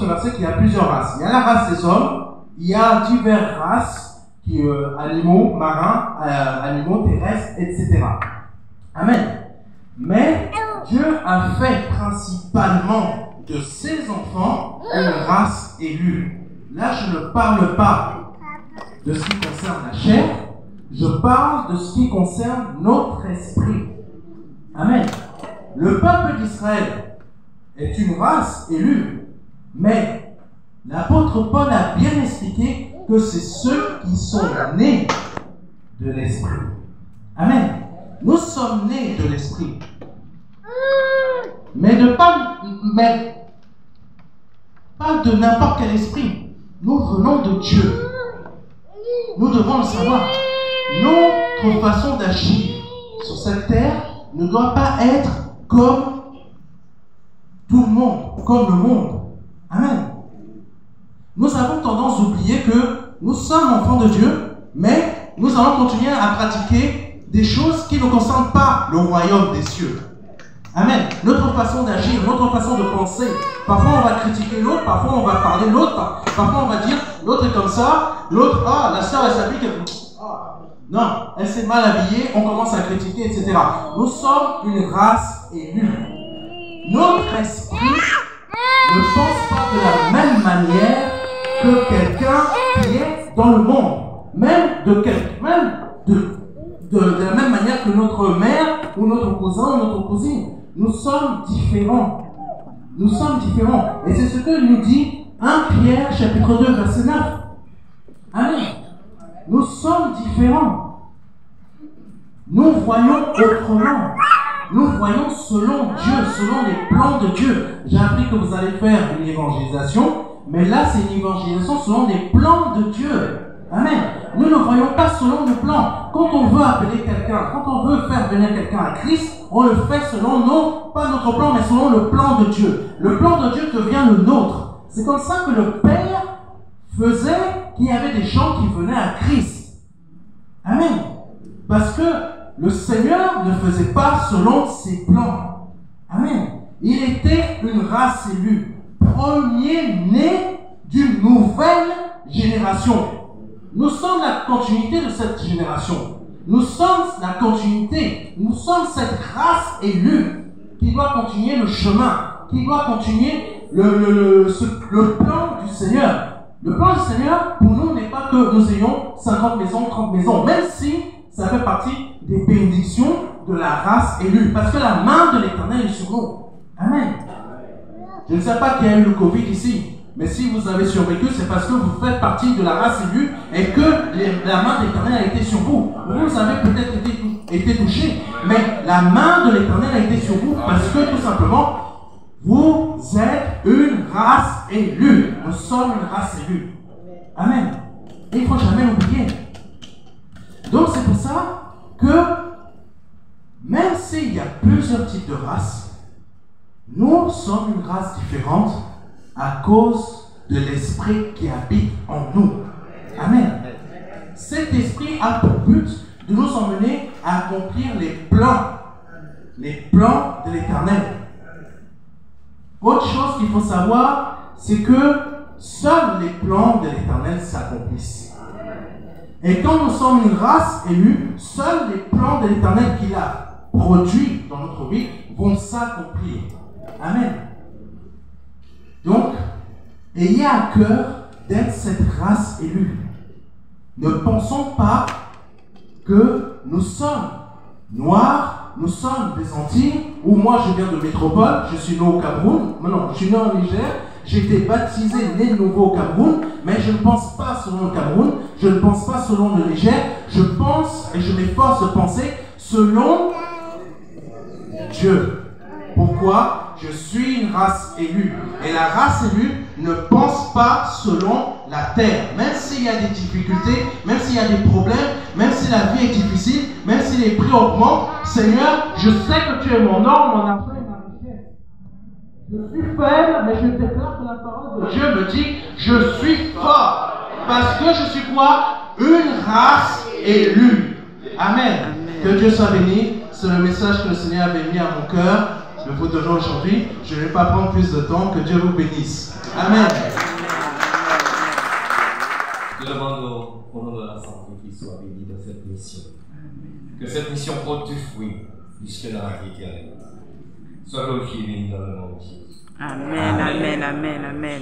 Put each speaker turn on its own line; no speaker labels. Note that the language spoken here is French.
ce verset qu'il y a plusieurs races. Il y a la race des hommes, il y a diverses races, animaux marins, animaux terrestres, etc. Amen. Mais Dieu a fait principalement de ses enfants une race élue. Là, je ne parle pas de ce qui concerne la chair, je parle de ce qui concerne notre esprit. Amen. Le peuple d'Israël est une race élue, mais l'apôtre Paul a bien expliqué que c'est ceux qui sont nés de l'esprit. Amen. Nous sommes nés de l'esprit. Mais pas de n'importe quel esprit. Nous venons de Dieu. Nous devons le savoir. Notre façon d'agir sur cette terre ne doit pas être comme tout le monde, comme le monde. Amen. Nous avons tendance à oublier que nous sommes enfants de Dieu, mais nous allons continuer à pratiquer des choses qui ne concernent pas le royaume des cieux. Amen. Notre façon d'agir, notre façon de penser. Parfois on va critiquer l'autre, parfois on va parler de l'autre, parfois on va dire l'autre est comme ça, l'autre, la sœur elle s'habille, non, elle s'est mal habillée, on commence à critiquer, etc. Nous sommes une race élue. Notre esprit ne pense pas de la même manière que quelqu'un qui est dans le monde. Même de la même manière que notre mère ou notre cousin ou notre cousine. Nous sommes différents. Nous sommes différents. Et c'est ce que nous dit 1 Pierre chapitre 2 verset 9. Amen. Nous sommes différents. Nous voyons autrement. Nous voyons selon Dieu, selon les plans de Dieu. J'ai appris que vous allez faire une évangélisation, mais là c'est une évangélisation selon les plans de Dieu. Amen. Nous ne voyons pas selon nos plans. Quand on veut appeler quelqu'un, quand on veut faire venir quelqu'un à Christ, on le fait selon pas notre plan, mais selon le plan de Dieu. Le plan de Dieu devient le nôtre. C'est comme ça que le Père faisait qu'il y avait des gens qui venaient à Christ. Amen. Parce que le Seigneur ne faisait pas selon ses plans. Amen. Il était une race élue. Premier-né d'une nouvelle génération. Nous sommes la continuité de cette génération. Nous sommes la continuité. Nous sommes cette race élue qui doit continuer le chemin, qui doit continuer le plan du Seigneur. Le plan du Seigneur, pour nous, n'est pas que nous ayons 50 maisons, 30 maisons, même si ça fait partie des bénédictions de la race élue. Parce que la main de l'Éternel est sur nous. Amen. Je ne sais pas qui a eu le Covid ici. Mais si vous avez survécu, c'est parce que vous faites partie de la race élue et que la main de l'Éternel a été sur vous. Vous avez peut-être été touché, mais la main de l'Éternel a été sur vous parce que tout simplement, vous êtes une race élue. Nous sommes une race élue. Amen. Et il ne faut jamais l'oublier. Donc c'est pour ça que même s'il y a plusieurs types de races, nous sommes une race différente à cause de l'esprit qui habite en nous. Amen. Cet esprit a pour but de nous emmener à accomplir les plans de l'Éternel. Autre chose qu'il faut savoir, c'est que seuls les plans de l'Éternel s'accomplissent. Et quand nous sommes une race élue, seuls les plans de l'Éternel qu'il a produits dans notre vie vont s'accomplir. Amen. Donc, ayez à cœur d'être cette race élue. Ne pensons pas que nous sommes noirs, nous sommes des Antilles, ou moi je viens de métropole, je suis né au Cameroun, non, je suis né en Niger, j'ai été baptisé, né de nouveau au Cameroun, mais je ne pense pas selon le Cameroun, je ne pense pas selon le Niger, je pense et je m'efforce de penser selon Dieu. Pourquoi? Je suis une race élue. Et la race élue ne pense pas selon la terre. Même s'il y a des difficultés, même s'il y a des problèmes, même si la vie est difficile, même si les prix augmentent, Seigneur, je sais que tu es mon or, mon argent et ma richesse. Je suis faible, mais je déclare que la parole de Dieu me dit, je suis fort. Parce que je suis quoi? Une race élue. Amen. Que Dieu soit béni. C'est le message que le Seigneur avait mis à mon cœur. le faut toujours aujourd'hui. Je ne vais pas prendre plus de temps. Que Dieu vous bénisse. Amen.
Nous demandons au nom de la santé qu'il soit béni de cette mission. Que cette mission porte du fruit jusque dans la vie éternelle. Sois glorifié et béni dans le nom de Jésus.
Amen, amen, amen, amen.